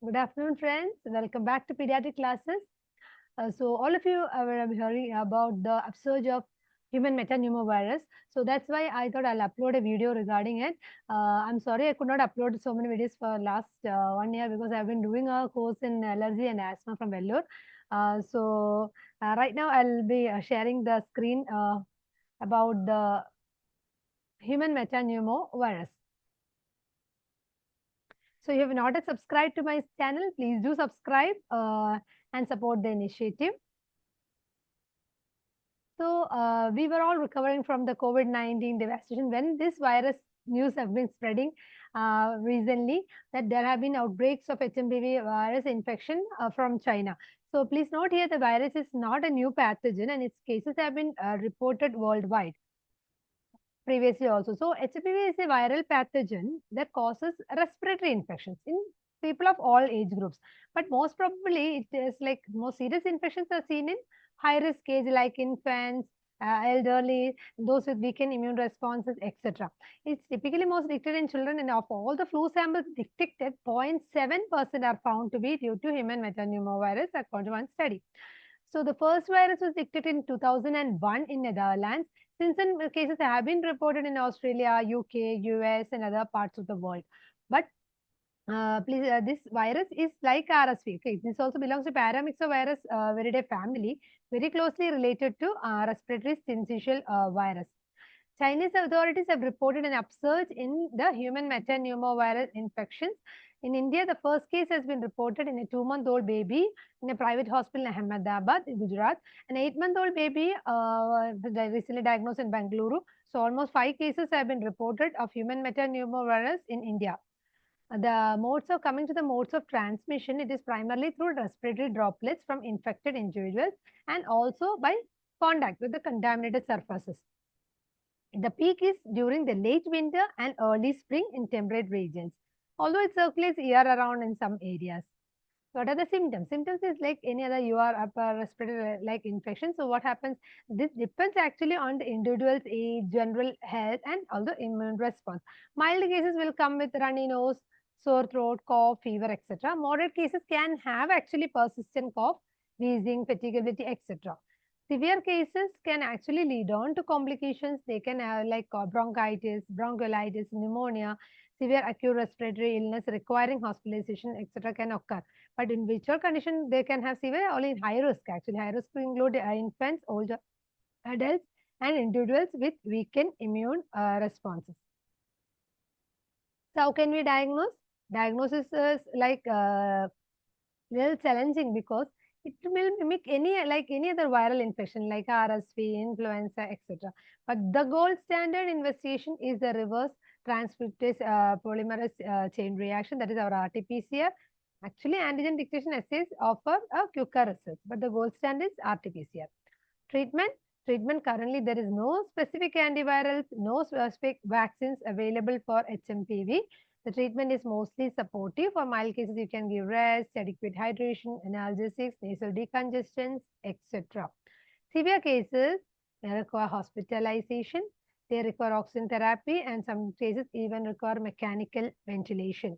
Good afternoon, friends. Welcome back to Pediatric classes. So, all of you are hearing about the upsurge of human metapneumovirus. So, that's why I thought I'll upload a video regarding it. I'm sorry I could not upload so many videos for last 1 year because I've been doing a course in allergy and asthma from Vellore. Right now I'll be sharing the screen about the human metapneumovirus. So, if you have not yet subscribed to my channel, please do subscribe and support the initiative. So, we were all recovering from the COVID-19 devastation when this virus news have been spreading recently that there have been outbreaks of HMPV virus infection from China. So, please note here the virus is not a new pathogen and its cases have been reported worldwide previously also. So, HMPV is a viral pathogen that causes respiratory infections in people of all age groups. But most probably, it is like most serious infections are seen in high risk age like infants, elderly, those with weakened immune responses, etc. It's typically most detected in children, and of all the flu samples detected, 0.7% are found to be due to human metapneumovirus, according to one study. So the first virus was detected in 2001 in Netherlands. Since then, cases have been reported in Australia, UK, US, and other parts of the world. But this virus is like RSV. Okay, this also belongs to paramyxovirus viridae family, very closely related to respiratory syncytial virus. Chinese authorities have reported an upsurge in the human metapneumovirus infections. In India, the first case has been reported in a 2-month-old baby in a private hospital in Ahmedabad, Gujarat. An 8-month-old baby recently diagnosed in Bangalore. So, almost 5 cases have been reported of human metapneumovirus in India. The modes of coming to the modes of transmission, it is primarily through respiratory droplets from infected individuals and also by contact with the contaminated surfaces. The peak is during the late winter and early spring in temperate regions, although it circulates year around in some areas. What are the symptoms? Symptoms is like any other UR upper respiratory like infection. So what happens? This depends actually on the individual's age, general health, and also immune response. Mild cases will come with runny nose, sore throat, cough, fever, etc. Moderate cases can have actually persistent cough, wheezing, fatigability, etc. Severe cases can actually lead on to complications. They can have like bronchitis, bronchiolitis, pneumonia, severe acute respiratory illness requiring hospitalization, etc. can occur. But in which condition they can have severe only in high risk. Actually, high risk to include infants, older adults, and individuals with weakened immune responses. So, how can we diagnose? Diagnosis is like little challenging because it will mimic any other viral infection like RSV, influenza, etc. But the gold standard investigation is the reverse transcriptase polymerase chain reaction, that is our RT-PCR. Actually, antigen detection assays offer a quicker result, but the gold standard is RT-PCR. Treatment. Treatment currently there is no specific antivirals, no specific vaccines available for HMPV. The treatment is mostly supportive. For mild cases, you can give rest, adequate hydration, analgesics, nasal decongestants, etc. Severe cases may require hospitalization, they require oxygen therapy, and some cases even require mechanical ventilation.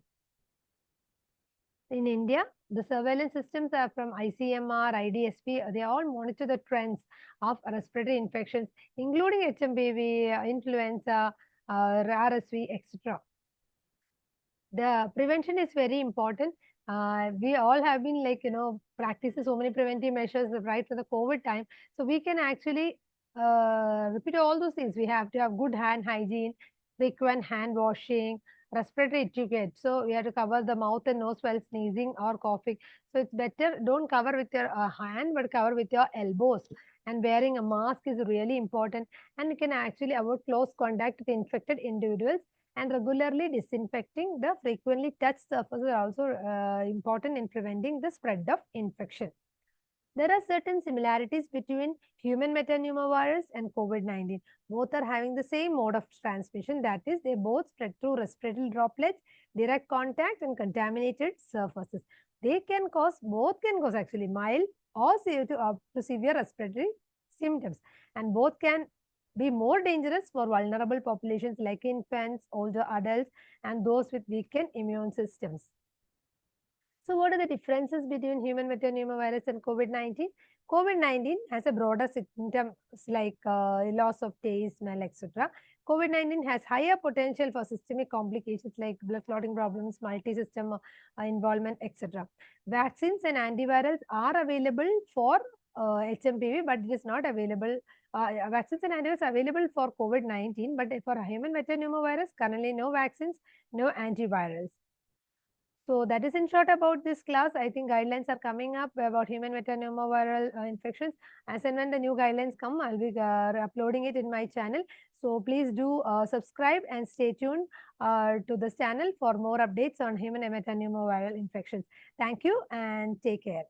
In India, the surveillance systems are from ICMR, IDSP, they all monitor the trends of respiratory infections, including HMPV, influenza, RSV, etc. The prevention is very important. We all have been practices so many preventive measures right for the COVID time. So we can actually repeat all those things. We have to have good hand hygiene, frequent hand washing, respiratory etiquette. So we have to cover the mouth and nose while sneezing or coughing. So it's better don't cover with your hand, but cover with your elbows. And wearing a mask is really important. And you can actually avoid close contact with infected individuals, and regularly disinfecting the frequently touched surfaces are also important in preventing the spread of infection. There are certain similarities between human metapneumovirus and COVID-19. Both are having the same mode of transmission, that is, they both spread through respiratory droplets, direct contact, and contaminated surfaces. Both can cause actually mild or up to severe respiratory symptoms, and both can be more dangerous for vulnerable populations like infants, older adults, and those with weakened immune systems. So, what are the differences between human metapneumovirus and COVID-19? COVID-19 has a broader symptoms like loss of taste, smell, etc. COVID-19 has higher potential for systemic complications like blood clotting problems, multi-system involvement, etc. Vaccines and antivirals are available for HMPV, but it is not available. Vaccines and antivirals are available for COVID-19, but for human metapneumovirus, currently no vaccines, no antivirals. So that is in short about this class. I think guidelines are coming up about human metapneumoviral infections. As and when the new guidelines come, I'll be uploading it in my channel. So please do subscribe and stay tuned to this channel for more updates on human metapneumoviral infections. Thank you and take care.